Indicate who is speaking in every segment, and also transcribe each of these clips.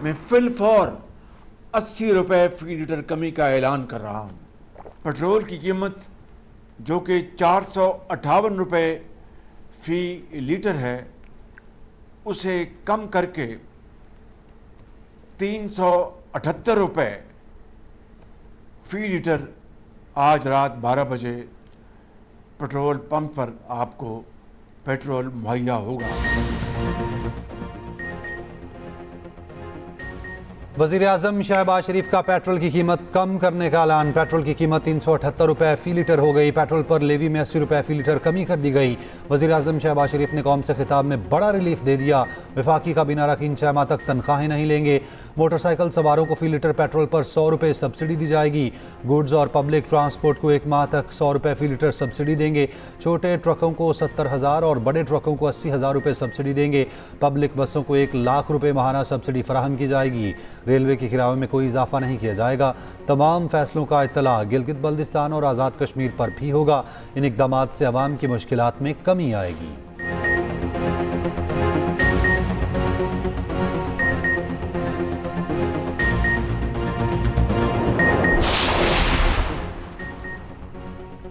Speaker 1: मैं fill for 80 रुपये फी litre कमी का ऐलान कर रहा हूँ। पेट्रोल की कीमत जो कि 458 रुपये फी लीटर है, उसे कम करके 378 रुपये फी लीटर आज रात 12 बजे पेट्रोल पंप पर आपको पेट्रोल मुहैया होगा।
Speaker 2: वज़ीर आज़म शहबाज शरीफ का पेट्रोल की कीमत कम करने का ऐलान। पेट्रोल की कीमत 378 रुपये फ़ी लीटर हो गई। पेट्रोल पर लेवी में 80 रुपये फ़ी लीटर कमी कर दी गई। वज़ीर आज़म शहबाज शरीफ ने कौम से खिताब में बड़ा रिलीफ दे दिया। वफाकी काबीना अरकान 6 माह तक तनख्वाहें नहीं लेंगे। मोटरसाइकिल सवारों को फ़ी लीटर पेट्रोल पर 100 रुपये सब्सिडी दी जाएगी। गुड्स और पब्लिक ट्रांसपोर्ट को 1 माह तक 100 रुपये फ़ी लीटर सब्सिडी देंगे। छोटे ट्रकों को 70,000 और बड़े ट्रकों को 80,000 रुपये सब्सिडी देंगे। पब्लिक बसों को 1 लाख रुपये माहाना सब्सिडी फराहम की जाएगी। रेलवे के किरायों में कोई इजाफा नहीं किया जाएगा। तमाम फैसलों का इत्तला गिलगित बल्दिस्तान और आज़ाद कश्मीर पर भी होगा। इन इक़दामात से अवाम की मुश्किलात में कमी आएगी।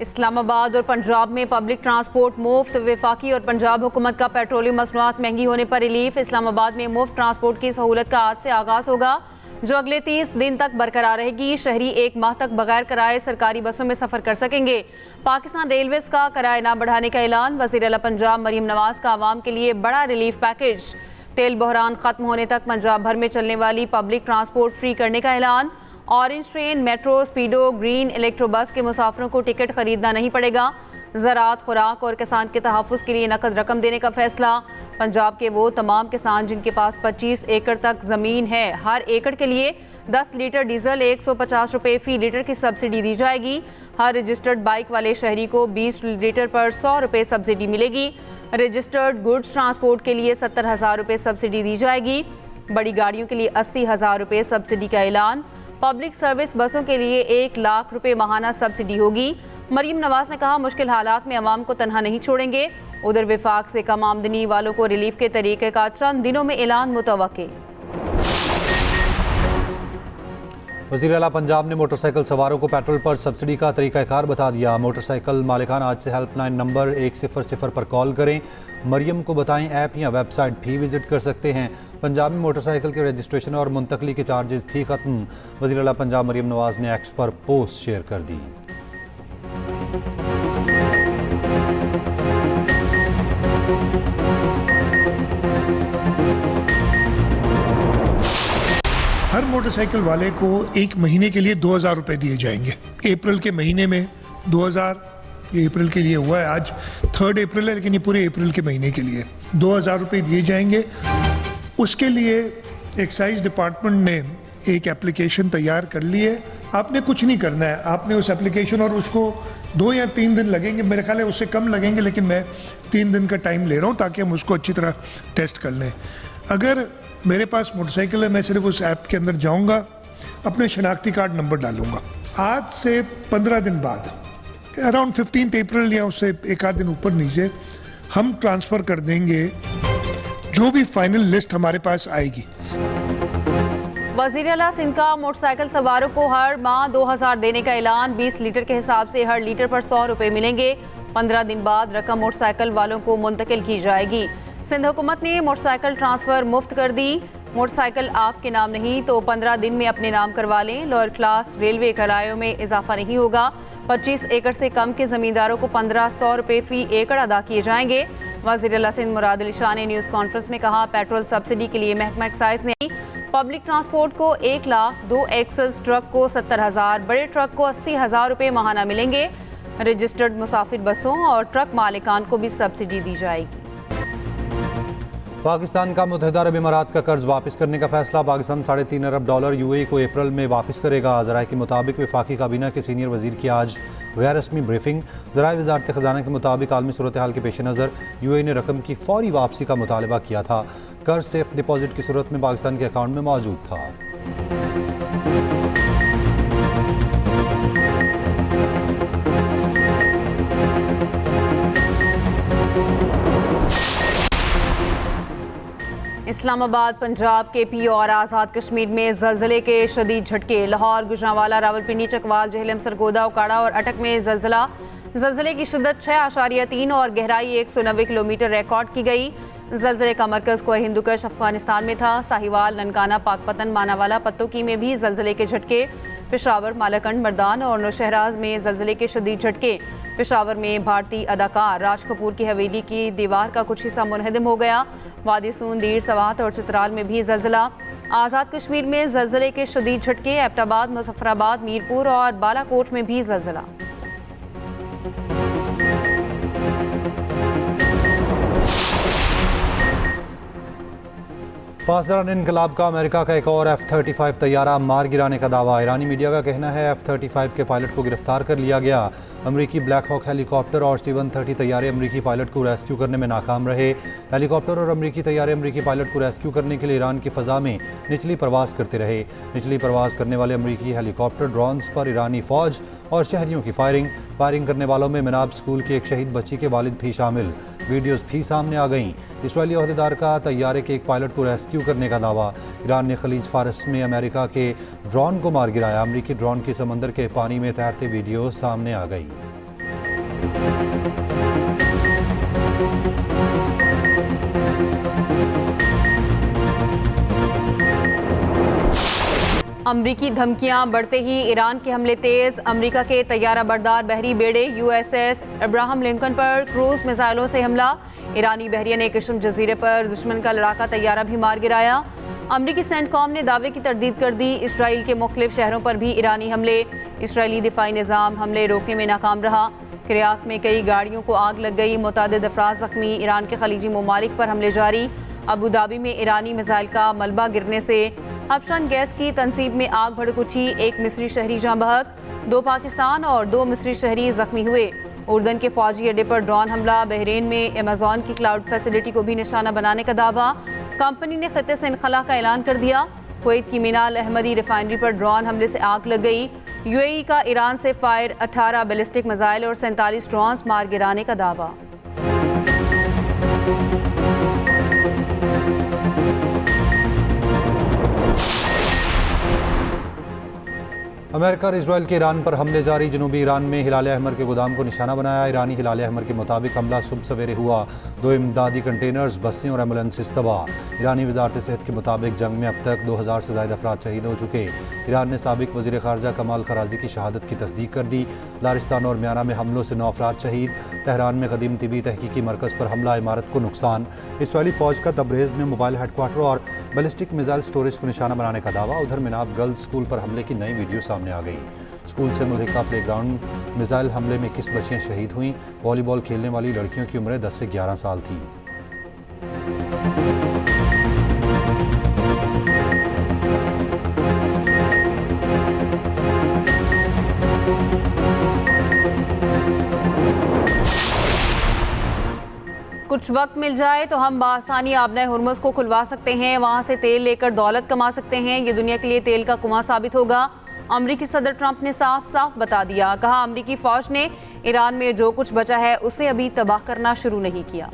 Speaker 3: इस्लामाबाद और पंजाब में पब्लिक ट्रांसपोर्ट मुफ्त। वफाकी और पंजाब हुकूमत का पेट्रोलियम मसनूआत महंगी होने पर रिलीफ। इस्लामाबाद में मुफ्त ट्रांसपोर्ट की सहूलत का आज से आगाज़ होगा, जो अगले 30 दिन तक बरकरार रहेगी। शहरी 1 माह तक बगैर किराए सरकारी बसों में सफ़र कर सकेंगे। पाकिस्तान रेलवेज़ का किराया न बढ़ाने का ऐलान। वज़ीर आला पंजाब मरीम नवाज का आवाम के लिए बड़ा रिलीफ पैकेज। तेल बहरान ख़त्म होने तक पंजाब भर में चलने वाली पब्लिक ट्रांसपोर्ट फ्री करने का ऐलान। Orange train, metro, स्पीडो, green, electro बस के मुसाफिरों को टिकट खरीदना नहीं पड़ेगा। ज़राअत, खुराक और किसान के तहफ़्फ़ुज़ के लिए नकद रकम देने का फैसला। पंजाब के वो तमाम किसान जिनके पास 25 एकड़ तक ज़मीन है, हर एकड़ के लिए 10 लीटर डीजल 150 रुपये फ़ी लीटर की सब्सिडी दी जाएगी। हर रजिस्टर्ड बाइक वाले शहरी को 20 लीटर पर 100 रुपये सब्सिडी मिलेगी। रजिस्टर्ड गुड्स ट्रांसपोर्ट के लिए 70,000 रुपये सब्सिडी दी जाएगी। बड़ी गाड़ियों के लिए 80,000 रुपये सब्सिडी का ऐलान। पब्लिक सर्विस बसों के लिए 1 लाख रुपये माहाना सब्सिडी होगी। मरीम नवाज ने कहा, मुश्किल हालात में अवाम को तनहा नहीं छोड़ेंगे। उधर विफाक से कम आमदनी वालों को रिलीफ के तरीके का चंद दिनों में ऐलान मुतवक्के।
Speaker 2: वज़ीर आला पंजाब ने मोटरसाइकिल सवारों को पेट्रोल पर सब्सिडी का तरीक़ाकार बता दिया। मोटरसाइकिल मालिकान आज से हेल्पलाइन नंबर 100 पर कॉल करें। मरियम को बताएं ऐप या वेबसाइट भी विजिट कर सकते हैं। पंजाब में मोटरसाइकिल के रजिस्ट्रेशन और मुंतकली के चार्जेस भी ख़त्म। वज़ीर आला पंजाब मरियम नवाज ने एक्स पर पोस्ट शेयर कर दी।
Speaker 4: हर मोटरसाइकिल वाले को 1 महीने के लिए 2,000 रुपये दिए जाएंगे। अप्रैल के महीने में 2,000, ये अप्रैल के लिए हुआ है, आज 3 अप्रैल है, लेकिन ये पूरे अप्रैल के महीने के लिए 2,000 रुपये दिए जाएंगे। उसके लिए एक्साइज डिपार्टमेंट ने एक एप्लीकेशन तैयार कर ली है। आपने कुछ नहीं करना है, आपने उस एप्लीकेशन, और उसको 2 या 3 दिन लगेंगे, मेरे ख्याल है उससे कम लगेंगे, लेकिन मैं 3 दिन का टाइम ले रहा हूँ ताकि हम उसको अच्छी तरह टेस्ट कर लें। अगर मेरे पास मोटरसाइकिल है, मैं सिर्फ उस ऐप के अंदर जाऊंगा, अपने शनाख्ती कार्ड नंबर डालूंगा। आज से 15 दिन बाद, अराउंड 15 अप्रैल या उससे एक आध दिन ऊपर नीचे, हम ट्रांसफ़र कर देंगे जो भी फाइनल लिस्ट हमारे पास आएगी।
Speaker 3: वज़ीर आला सिंध का मोटरसाइकिल सवारों को हर माह 2,000 देने का ऐलान। 20 लीटर के हिसाब से हर लीटर पर 100 रुपये मिलेंगे। 15 दिन बाद रकम मोटरसाइकिल वालों को मुंतकिल की जाएगी। सिंध हुकूमत ने मोटरसाइकिल ट्रांसफ़र मुफ्त कर दी। मोटरसाइकिल आपके नाम नहीं तो 15 दिन में अपने नाम करवा लें। लोअर क्लास रेलवे किरायों में इजाफा नहीं होगा। 25 एकड़ से कम के ज़मींदारों को 1500 रुपये फ़ी एकड़ अदा किए जाएंगे। वज़ीर आला सिंध मुराद अली शाह ने न्यूज़ कॉन्फ्रेंस में कहा, पेट्रोल सब्सिडी के लिए महकमा एक्साइज ने पब्लिक ट्रांसपोर्ट को 1 लाख, 2 एक्सेस ट्रक को 70,000, बड़े ट्रक को 80,000 रुपये माहाना मिलेंगे। रजिस्टर्ड मुसाफिर बसों और ट्रक मालिकान को भी सब्सिडी दी जाएगी।
Speaker 2: पाकिस्तान का मुत्तहिदा अरब इमारात का कर्ज वापस करने का फैसला। पाकिस्तान $3.5 अरब यूएई को अप्रैल में वापस करेगा। ज़राए के मुताबिक वफाकी काबीना के सीनियर वजीर की आज गैर रस्मी ब्रीफिंग। ज़राए वज़ारत ख़ज़ाना के मुताबिक आलमी सूरत हाल के पेश नज़र यूएई ने रकम की फौरी वापसी का मुतालबा किया था। कर्ज सेफ डिपॉजिट की सूरत में पाकिस्तान के अकाउंट में मौजूद था।
Speaker 3: इस्लामाबाद, पंजाब, केपी और आज़ाद कश्मीर में ज़लज़ले के शदीद झटके। लाहौर, गुजरांवाला, रावलपिंडी, चकवाल, जेहलम, सरगोदा, उकाड़ा और अटक में ज़लज़ले की शिद्दत 6.3 और गहराई 190 किलोमीटर रिकॉर्ड की गई। ज़लज़ले का मरकज़ कोह हिंदुकुश अफगानिस्तान में था। साहिवाल, ननकाना, पाकपतन, मानावाला, पत्तोकी में भी ज़लज़ले के झटके। पेशावर, मालाकंड, मर्दान और नौशहराज में ज़लज़ले के शदीद झटके। पेशावर में भारतीय अदाकार राज कपूर की हवेली की दीवार का कुछ हिस्सा मुनहदम हो गया। वादी सून, दीर, सवात और चित्राल में भी ज़लज़ला। आज़ाद कश्मीर में ज़लज़ले के शदीद झटके। एबटाबाद, मुजफ्फराबाद, मीरपुर और बालाकोट में भी ज़लज़ला।
Speaker 2: पासदारान इनकलाब का अमेरिका का एक और F-35 तैयारा मार गिराने का दावा। ईरानी मीडिया का कहना है F-35 के पायलट को गिरफ्तार कर लिया गया। अमरीकी ब्लैक हॉक हेलीकॉप्टर और C-130 तैयारे अमरीकी पायलट को रेस्क्यू करने में नाकाम रहे। हेलीकॉप्टर और अमरीकी तैयारे अमरीकी पायलट को रेस्क्यू करने के लिए ईरान की फ़ज़ा में निचली परवाज़ करते रहे। निचली परवाज़ करने वाले अमरीकी हेलीकॉप्टर ड्रोन्स पर ईरानी फ़ौज और शहरियों की फायरिंग करने वालों में मिनाब स्कूल की एक शहीद बच्ची के वालिद भी शामिल। वीडियोज़ भी सामने आ गईं। इसराइली ओहदेदार का तैयारे के एक पायलट को रेस्क्यू करने का दावा। ईरान ने खलीज फारस में अमेरिका के ड्रोन को मार गिराया। अमरीकी ड्रोन की समंदर के पानी में तैरते वीडियो सामने आ गई।
Speaker 3: अमरीकी धमकियां बढ़ते ही ईरान के हमले तेज। अमरीका के तैयारा बरदार बहरी बेड़े USS अब्राहम लिंकन पर क्रूज मिसाइलों से हमला। ईरानी बहरिया ने किशम जजीरे पर दुश्मन का लड़ाका तैयारा भी मार गिराया। अमरीकी सेंटकॉम ने दावे की तरदीद कर दी। इसराइल के मुख्तलिफ शहरों पर भी ईरानी हमले। इसराइली दिफाई निज़ाम हमले रोकने में नाकाम रहा। किराक में कई गाड़ियों को आग लग गई। मुतादिद अफराद जख्मी। ईरान के खलीजी ममालिक पर हमले जारी। अबू धाबी में ईरानी मिसाइल का मलबा गिरने से हफशान गैस की तनसीब में आग भड़क उठी। एक मिस्री शहरी जाँ बहक। 2 पाकिस्तान और 2 मिस्री शहरी जख्मी हुए। उर्दन के फौजी अड्डे पर ड्रोन हमला। बहरीन में अमेज़ॉन की क्लाउड फैसिलिटी को भी निशाना बनाने का दावा। कंपनी ने खत्ते से इनखला का ऐलान कर दिया। कुवैत की मीना अल अहमदी रिफाइनरी पर ड्रोन हमले से आग लग गई। UAE का ईरान से फायर 18 बैलिस्टिक मिसाइल और 47 ड्रोन्स मार गिराने का दावा।
Speaker 2: अमेरिका और इजराइल के ईरान पर हमले जारी। जनूबी ईरान में हिलाल अहमर के गोदाम को निशाना बनाया। ईरानी हिलाल अहमर के मुताबिक हमला सुबह सवेरे हुआ। 2 इमदादी कंटेनर्स, बसें और एम्बुलेंसेस तबाह। ईरानी वजारत सेहत के मुताबिक जंग में अब तक 2000 से ज़्यादा अफराद शहीद हो चुके। ईरान ने साबिक वज़ीर ख़ारजा कमाल खराजी की शहादत की तस्दीक कर दी। लारिस्तान और म्याना में हमलों से 9 अफराद शहीद। तेहरान में कदीम तिबी तहकीकी मरकज़ पर हमला, इमारत को नुकसान। इसराइली फ़ौज का तब्रेज़ में मोबाइल हेडक्वार्टर और बैलिस्टिक मिसाइल स्टोरेज को निशाना बनाने का दावा। उधर मिनाब गर्ल्स स्कूल पर हमले की नई वीडियो सामने आ गई। स्कूल से मुल्हिका प्लेग्राउंड मिसाइल हमले में 21 बच्चियां शहीद हुईं। वॉलीबॉल खेलने वाली लड़कियों की उम्र 10 से 11 साल थी।
Speaker 3: कुछ वक्त मिल जाए तो हम बासानी आबना हुर्मुज़ को खुलवा सकते हैं। वहाँ से तेल लेकर दौलत कमा सकते हैं। ये दुनिया के लिए तेल का कुआं साबित होगा। अमरीकी सदर ट्रंप ने साफ साफ बता दिया। कहा, अमरीकी फ़ौज ने ईरान में जो कुछ बचा है उसे अभी तबाह करना शुरू नहीं किया।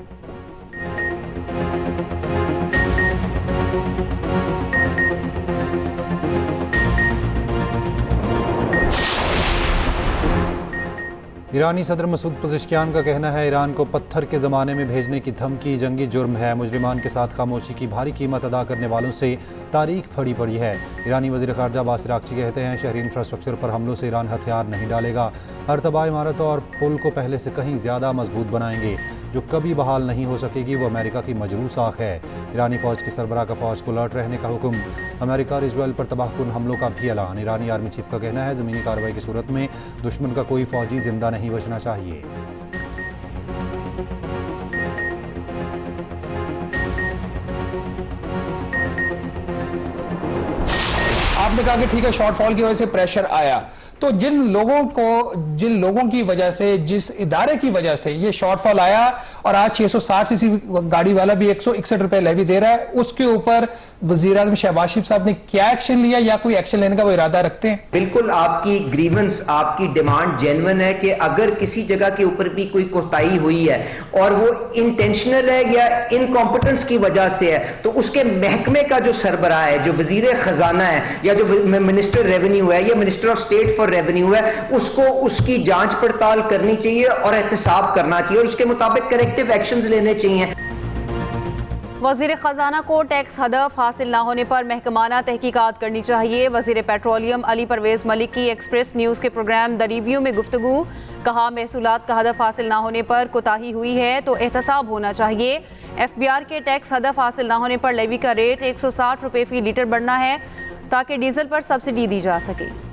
Speaker 2: ईरानी सदर मसूद पज़ेश्कियान का कहना है, ईरान को पत्थर के ज़माने में भेजने की धमकी जंगी जुर्म है। मुजरिमान के साथ खामोशी की भारी कीमत अदा करने वालों से तारीख फड़ी पड़ी है। ईरानी वज़ीर ख़ारजा अब्बास अराग़ची कहते हैं, शहरी इंफ्रास्ट्रक्चर पर हमलों से ईरान हथियार नहीं डालेगा। हर तबाह इमारत और पुल को पहले से कहीं ज़्यादा मजबूत बनाएंगे। जो कभी बहाल नहीं हो सकेगी वो अमेरिका की मजरूह साख है। ईरानी फ़ौज की सरबराह का फ़ौज को अलर्ट रहने का हुक्म। अमेरिका और इजराइल पर तबाहकुन हमलों का भी ऐलान। ईरानी आर्मी चीफ का कहना है, ज़मीनी कार्रवाई की सूरत में दुश्मन का कोई फ़ौजी जिंदा नहीं बचना चाहिए।
Speaker 5: आपने कहा कि ठीक है, शॉर्टफॉल की वजह से प्रेशर आया, तो जिन लोगों की वजह से, जिस इदारे की वजह से ये शॉर्टफॉल आया और आज 660 सीसी गाड़ी वाला भी 161 रुपए लेवी दे रहा है, उसके ऊपर वजीर आजम शहबाज शरीफ साहब ने क्या एक्शन लिया या कोई एक्शन लेने का वो इरादा रखते हैं?
Speaker 6: बिल्कुल, आपकी ग्रीवेंस, आपकी डिमांड जेन्युइन है कि अगर किसी जगह के ऊपर भी कोई कोताही हुई है और वो इंटेंशनल है या इनकॉम्पिटेंस की वजह से है, तो उसके महकमे का जो सरबराह है, जो वजीर खजाना है या जो मिनिस्टर रेवेन्यू है या minister of state for revenue है, उसको उसकी जांच पड़ताल करनी चाहिए और एहतसाब करना चाहिए और उसके मुताबिक करेक्टिव एक्शंस लेने चाहिए।
Speaker 3: वजीर खजाना को टैक्स हदफ हासिल न होने पर महकमाना तहकीकात करनी चाहिए। वजीर पेट्रोलियम अली परवेज मलिक की एक्सप्रेस न्यूज़ के प्रोग्राम द रिव्यू में गुफ्तगू। कहा, महसूलात का हदफ हासिल न होने पर कोताही हुई है तो एहतसाब होना चाहिए। FBR के टैक्स हदफ हासिल न होने पर लेवी का रेट 160 रुपये फी लीटर बढ़ना है ताकि डीजल पर सब्सिडी दी जा सके।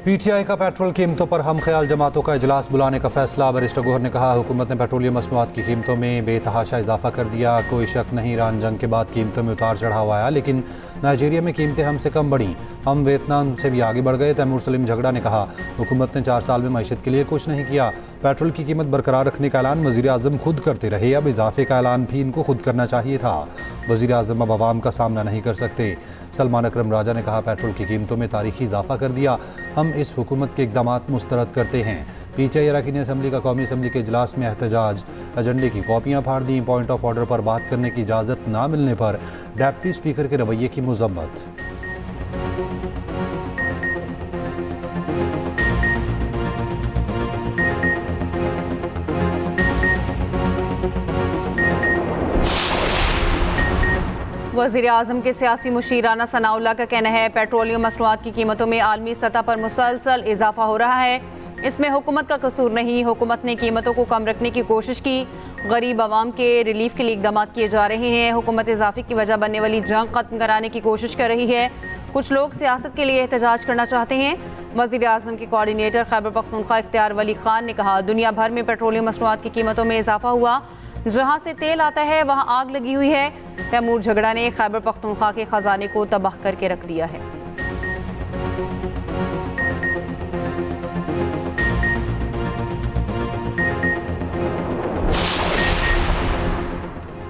Speaker 2: PTI का पेट्रोल कीमतों पर हम ख्याल जमातों का इजलास बुलाने का फैसला। बैरिस्टर गौहर ने कहा, हुकूमत ने पेट्रोलियम मसनूआत की कीमतों में बेतहाशा इजाफा कर दिया। कोई शक नहीं, ईरान जंग के बाद कीमतों में उतार चढ़ाव आया, लेकिन नाइजीरिया में कीमतें हमसे कम बढ़ी, हम वियतनाम से भी आगे बढ़ गए। तैमूर सलीम झगड़ा ने कहा, हुकूमत ने 4 साल में मईशत के लिए कुछ नहीं किया। पेट्रोल की कीमत बरकरार रखने का ऐलान वज़ीर आज़म खुद करते रहे, अब इजाफे का ऐलान भी इनको खुद करना चाहिए था। वज़ीर आज़म अब अवाम का सामना नहीं कर सकते। सलमान अकरम राजा ने कहा, पेट्रोल की कीमतों में तारीखी इजाफा कर दिया, हम इस हुकूमत के इक़दामात मुस्तरद करते हैं। PTI अरकान असम्बली का कौमी असम्बली के इजलास में एहतजाज, एजेंडे की कॉपियाँ फाड़ दी। पॉइंट ऑफ ऑर्डर पर बात करने की इजाज़त ना मिलने पर डिप्टी स्पीकर के रवैये की मज़म्मत।
Speaker 3: वज़ीर आज़म के सियासी मुशीर राना सनाउल्लाह का कहना है, पेट्रोलियम मसनूआत की कीमतों में आलमी सतह पर मुसलसल इजाफा हो रहा है, इसमें हुकूमत का कसूर नहीं। हुकूमत ने कीमतों को कम रखने की कोशिश की, गरीब आवाम के रिलीफ के लिए इक़दाम किए जा रहे हैं। हुकूमत इजाफे की वजह बनने वाली जंग ख़त्म कराने की कोशिश कर रही है। कुछ लोग सियासत के लिए एहतजाज करना चाहते हैं। वज़ीर आज़म के कोऑर्डिनेटर खैबर पख्तूनख्वा इख्तियार वली खान ने कहा, दुनिया भर में पेट्रोलियम मसनूआत की कीमतों में इजाफा हुआ, जहाँ से तेल आता है वहाँ आग लगी हुई है। तैमूर झगड़ा ने खैबर पख्तूनख्वा के खजाने को तबाह करके रख दिया है।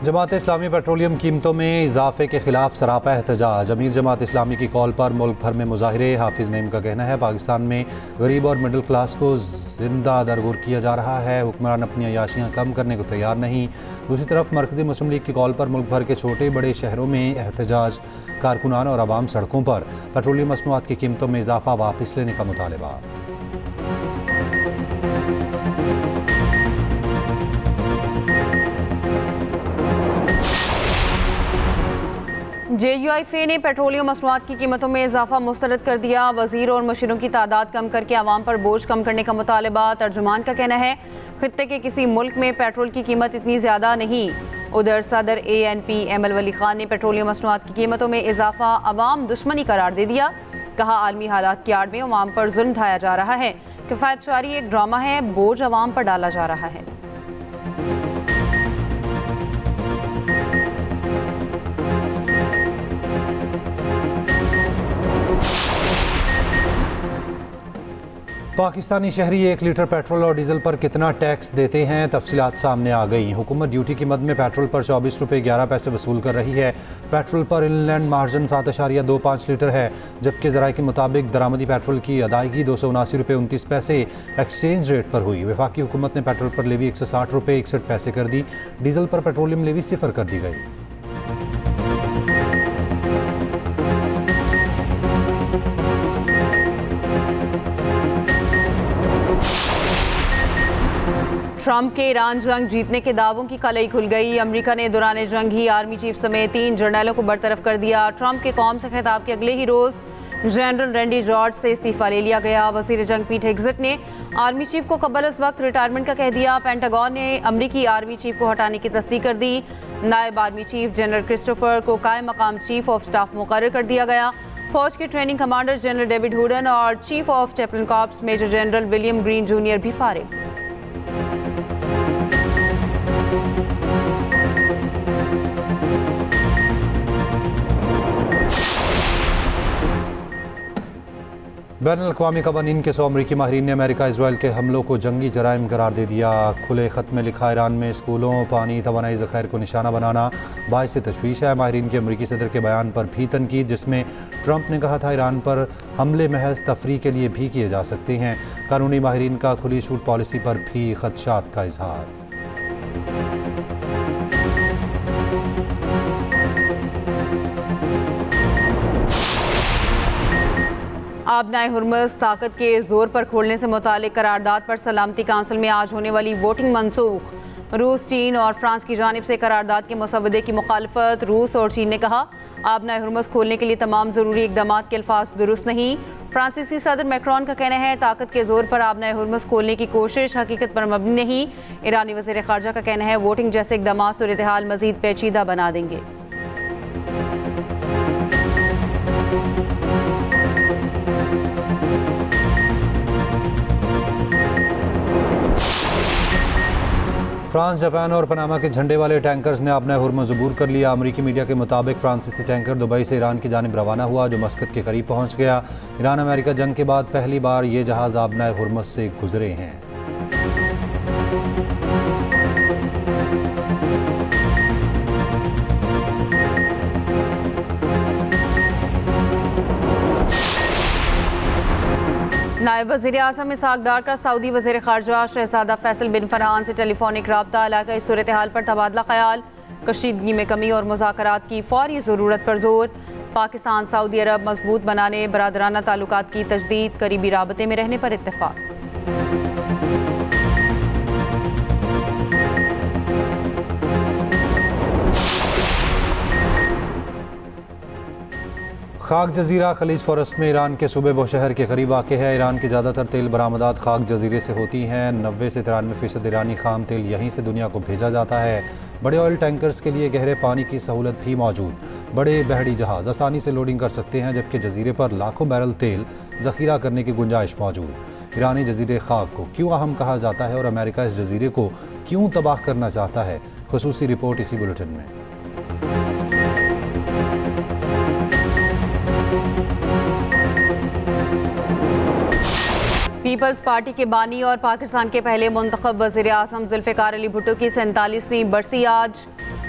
Speaker 2: जमात इस्लामी पेट्रोलियम कीमतों में इजाफे के खिलाफ सरापा एहतजाज। अमीर जमात इस्लामी की कॉल पर मुल्क भर में मुजाहिरे। हाफिज़ नईम का कहना है, पाकिस्तान में गरीब और मिडिल क्लास को जिंदा दरगुर किया जा रहा है, हुक्मरान अपनी अयाशियाँ कम करने को तैयार नहीं। दूसरी तरफ मरकज़ी मुस्लिम लीग की कॉल पर मुल्क भर के छोटे बड़े शहरों में एहतजाज, कारकुनान और आवाम सड़कों पर। पेट्रोलियम मसनूआत की कीमतों में इजाफा वापस लेने का मुतालबा।
Speaker 3: JUIFA ने पेट्रोलियम मसनूआत की कीमतों में इजाफा मुस्तरद कर दिया। वज़ीर और मुशीरों की तादाद कम करके आवाम पर बोझ कम करने का मुतालबा। तर्जुमान का कहना है, खित्ते के किसी मुल्क में पेट्रोल की कीमत इतनी ज़्यादा नहीं। उधर सदर ANP एमल वली खान ने पेट्रोलियम मसनूआत की कीमतों में इजाफा अवाम दुश्मनी करार दे दिया। कहा, आलमी हालात की आड़ में अवाम पर जुल्म ढाया जा रहा है, किफ़ायतशारी एक ड्रामा है, बोझ अवाम पर डाला जा रहा है।
Speaker 2: पाकिस्तानी शहरी 1 लीटर पेट्रोल और डीजल पर कितना टैक्स देते हैं, तफसीलात सामने आ गई। हुकूमत ड्यूटी की मद में पेट्रोल पर 24 रुपये 11 पैसे वसूल कर रही है। पेट्रोल पर इनलैंड मार्जिन 7.25 लीटर है, जबकि ज़राए के मुताबिक दरामदी पेट्रोल की अदायगी 279 रुपये 29 पैसे एक्सचेंज रेट पर हुई। वफाकी हुकूमत ने पेट्रोल पर लेवी 160 रुपये 61 पैसे कर दी। डीजल पर पेट्रोलियम लेवी 0 कर दी गई।
Speaker 3: ट्रंप के ईरान जंग जीतने के दावों की कलई खुल गई। अमेरिका ने दौरान जंग ही आर्मी चीफ समेत 3 जनरलों को बरतरफ कर दिया। ट्रंप के कौम से खिताब के अगले ही रोज जनरल रैंडी जॉर्ज से इस्तीफा ले लिया गया। वज़ीर जंग पीट हेग्सेट ने आर्मी चीफ को कबल इस वक्त रिटायरमेंट का कह दिया। पेंटागन ने अमरीकी आर्मी चीफ को हटाने की तस्दीक कर दी। नायब आर्मी चीफ जनरल क्रिस्टोफर को कायम मकाम चीफ ऑफ स्टाफ मुकर्रर कर दिया गया। फौज के training commander general David Hudon और chief of chaplain corps major general William Green junior भी फारिग।
Speaker 2: बैनुल-अक़वामी क़वानीन के 100 अमरीकी माहिरीन ने अमेरिका इसराइल के हमलों को जंगी जराइम करार दे दिया। खुले ख़त में लिखा, ईरान में स्कूलों, पानी, तवानाई ज़ख़ायर को निशाना बनाना बाइस तशवीश है। माहिरीन के अमरीकी सदर के बयान पर भी तनकीद, जिसमें ट्रंप ने कहा था ईरान पर हमले महज तफरीह के लिए भी किए जा सकते हैं। कानूनी माहिरीन का खुली छूट पॉलिसी पर भी ख़दशात का इजहार।
Speaker 3: आबनाए हुर्मुज़ ताकत के जोर पर खोलने से मुतालिक करारदाद पर सलामती काउंसिल में आज होने वाली वोटिंग मनसूख। रूस, चीन और फ्रांस की जानिब से करारदाद के मसवदे की मुखालफत। रूस और चीन ने कहा आबनाए हुर्मुज़ खोलने के लिए तमाम ज़रूरी इक़दामात के अल्फाज दुरुस्त नहीं। फ्रांसीसी सदर मैक्रोन का कहना है ताकत के जोर पर आबनाए हुर्मुज़ खोलने की कोशिश हकीकत पर मबनी नहीं। ईरानी वज़ीर ख़ारजा का कहना है वोटिंग जैसे इक़दामात सूरत हाल मज़ीद पेचीदा बना देंगे।
Speaker 2: फ्रांस, जापान और पनामा के झंडे वाले टैंकर्स ने आबनाए हुर्मुज़ अबूर कर लिया। अमरीकी मीडिया के मुताबिक फ्रांसीसी टैंकर दुबई से ईरान की जानिब रवाना हुआ, जो मस्कत के करीब पहुंच गया। ईरान अमेरिका जंग के बाद पहली बार ये जहाज़ आबनाए हुर्मुज़ से गुजरे हैं।
Speaker 3: नायब वज़ीर आज़म इसहाक़ डार का सऊदी वज़ीर ख़ारजा शहज़ादा फैसल बिन फरहान से टेलीफोनिक रब्ता, इलाक़ाई सूरत हाल पर तबादला ख्याल, कशीदगी में कमी और मुज़ाकरात की फ़ौरी ज़रूरत पर जोर। पाकिस्तान सऊदी अरब मजबूत बनाने, बरादराना ताल्लुकात की तजदीद, करीबी राबते में रहने पर इत्तेफ़ाक़।
Speaker 2: खाक जजीरा खलीज फ़ोरस में ईरान के सूबे बोशहर के करीब वाक़ है। ईरान की ज़्यादातर तेल बरामदात खाक जजीरे से होती हैं। 90 से 93% ईरानी खाम तेल यहीं से दुनिया को भेजा जाता है। बड़े ऑयल टैंकर्स के लिए गहरे पानी की सहूलत भी मौजूद। बड़े बहरी जहाज़ आसानी से लोडिंग कर सकते हैं, जबकि जजीरे पर लाखों बैरल तेल ज़ख़ीरा करने की गुंजाइश मौजूद। ईरानी जजीरे खाक को क्यों अहम कहा जाता है और अमेरिका इस जजीरे को क्यों तबाह करना चाहता है, ख़ुसूसी रिपोर्ट इसी बुलेटिन में।
Speaker 3: पीपल्स पार्टी के बानी और पाकिस्तान के पहले मुंतखब वज़ीर आज़म ज़ुल्फ़िकार अली भुट्टो की 47वीं बरसी आज।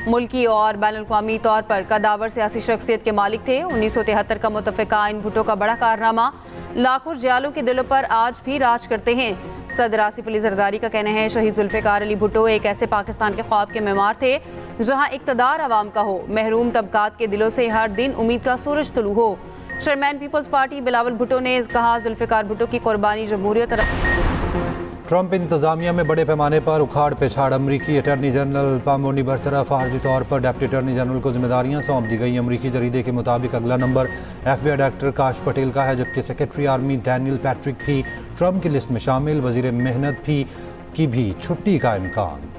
Speaker 3: मुल्की और बैनुल-अक़वामी तौर पर कदावर सियासी शख्सियत के मालिक थे। 1973 का मुतफ़िक़ा इन भुट्टो का बड़ा कारनामा लाखों जियालों के दिलों पर आज भी राज करते हैं। सदर आसिफ अली ज़रदारी का कहना है शहीद ज़ुल्फ़िकार अली भुट्टो एक ऐसे पाकिस्तान के ख्वाब के मेमार थे जहाँ इक़्तिदार अवाम का हो, महरूम तबकात के दिलों से हर दिन उम्मीद का सूरज तुलू हो। चेयरमैन पीपल्स पार्टी बिलावल भुट्टो ने कहा ज़ुल्फ़िकार भुट्टो की कुर्बानी जमहूरियत।
Speaker 2: ट्रंप इंतज़ामिया में बड़े पैमाने पर उखाड़ पिछाड़। अमरीकी अटर्नी जनरल पामोनी बरतरफ, आर्जी तौर पर डिप्टी अटर्नी जनरल को जिम्मेदारियां सौंप दी गई। अमरीकी जरीदे के मुताबिक अगला नंबर FBI डायरेक्टर काश पटेल का है, जबकि सेक्रेटरी आर्मी डैनियल पैट्रिक भी ट्रंप की लिस्ट में शामिल। वज़ीर मेहनत की भी छुट्टी का इम्कान।